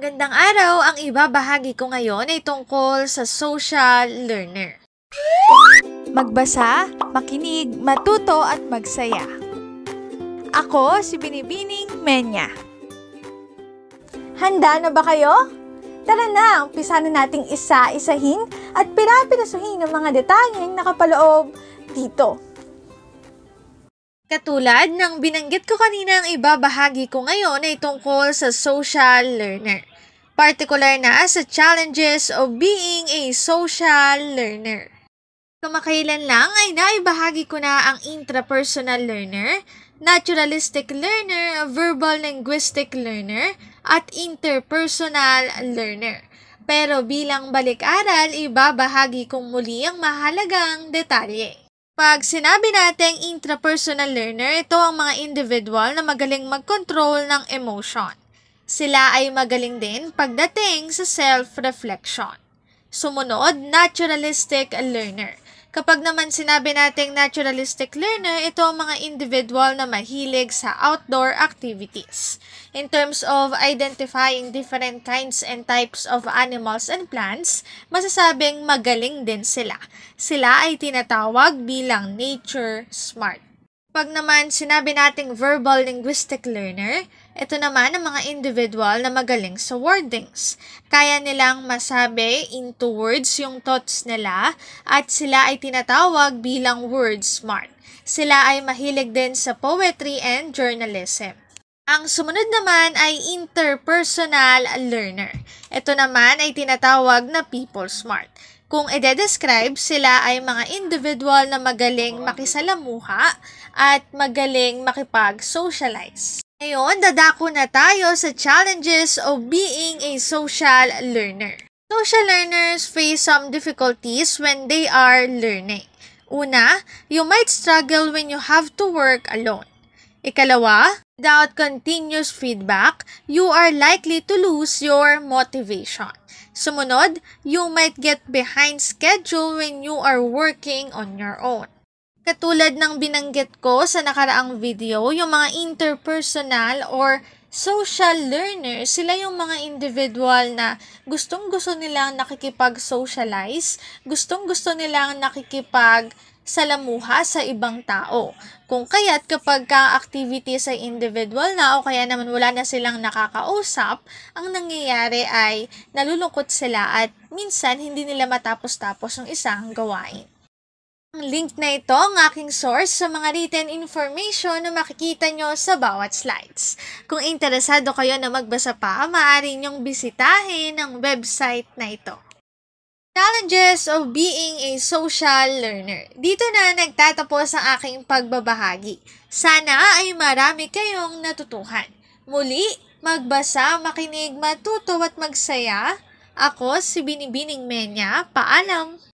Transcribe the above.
Magandang araw! Ang ibabahagi ko ngayon ay tungkol sa social learner. Magbasa, makinig, matuto at magsaya. Ako si Binibining Menya. Handa na ba kayo? Tara na, umpisa na nating isa-isahin at pira-pirasuhin ang mga detalyeng nakapaloob dito. Katulad ng binanggit ko kanina, ang ibabahagi ko ngayon ay tungkol sa social learner. Partikular na sa challenges of being a social learner. Kamakailan lang ay naibahagi ko na ang intrapersonal learner, naturalistic learner, verbal linguistic learner, at interpersonal learner. Pero bilang balik-aral, ibabahagi kong muli ang mahalagang detalye. Pag sinabi nating intrapersonal learner, ito ang mga individual na magaling mag-control ng emotion. Sila ay magaling din pagdating sa self-reflection. Sumunod, naturalistic learner. Kapag naman sinabi nating naturalistic learner, ito ang mga individual na mahilig sa outdoor activities. In terms of identifying different kinds and types of animals and plants, masasabing magaling din sila. Sila ay tinatawag bilang nature smart. Pag naman sinabi nating verbal linguistic learner, ito naman ang mga individual na magaling sa wordings. Kaya nilang masabi into words yung thoughts nila at sila ay tinatawag bilang word smart. Sila ay mahilig din sa poetry and journalism. Ang sumunod naman ay interpersonal learner. Ito naman ay tinatawag na people smart. Kung i-describe, sila ay mga individual na magaling makisalamuha at magaling makipag-socialize. Ngayon, dadako na tayo sa challenges of being a social learner. Social learners face some difficulties when they are learning. Una, you might struggle when you have to work alone. Ikalawa, without continuous feedback, you are likely to lose your motivation. Sumunod, you might get behind schedule when you are working on your own. Katulad ng binanggit ko sa nakaraang video, yung mga interpersonal or social learners, sila yung mga individual na gustong-gusto nilang nakikipag-socialize, gustong-gusto nilang nakikipag-salamuha sa ibang tao. Kung kaya't kapag ka-activity sa individual na o kaya naman wala na silang nakakausap, ang nangyayari ay nalulungkot sila at minsan hindi nila matapos-tapos ang isang gawain. Ang link na ito ang aking source sa mga written information na makikita nyo sa bawat slides. Kung interesado kayo na magbasa pa, maaari nyong bisitahin ang website na ito. Challenges of being a social learner. Dito na nagtatapos ang aking pagbabahagi. Sana ay marami kayong natutuhan. Muli, magbasa, makinig, matuto at magsaya. Ako si Binibining Menya. Paalam!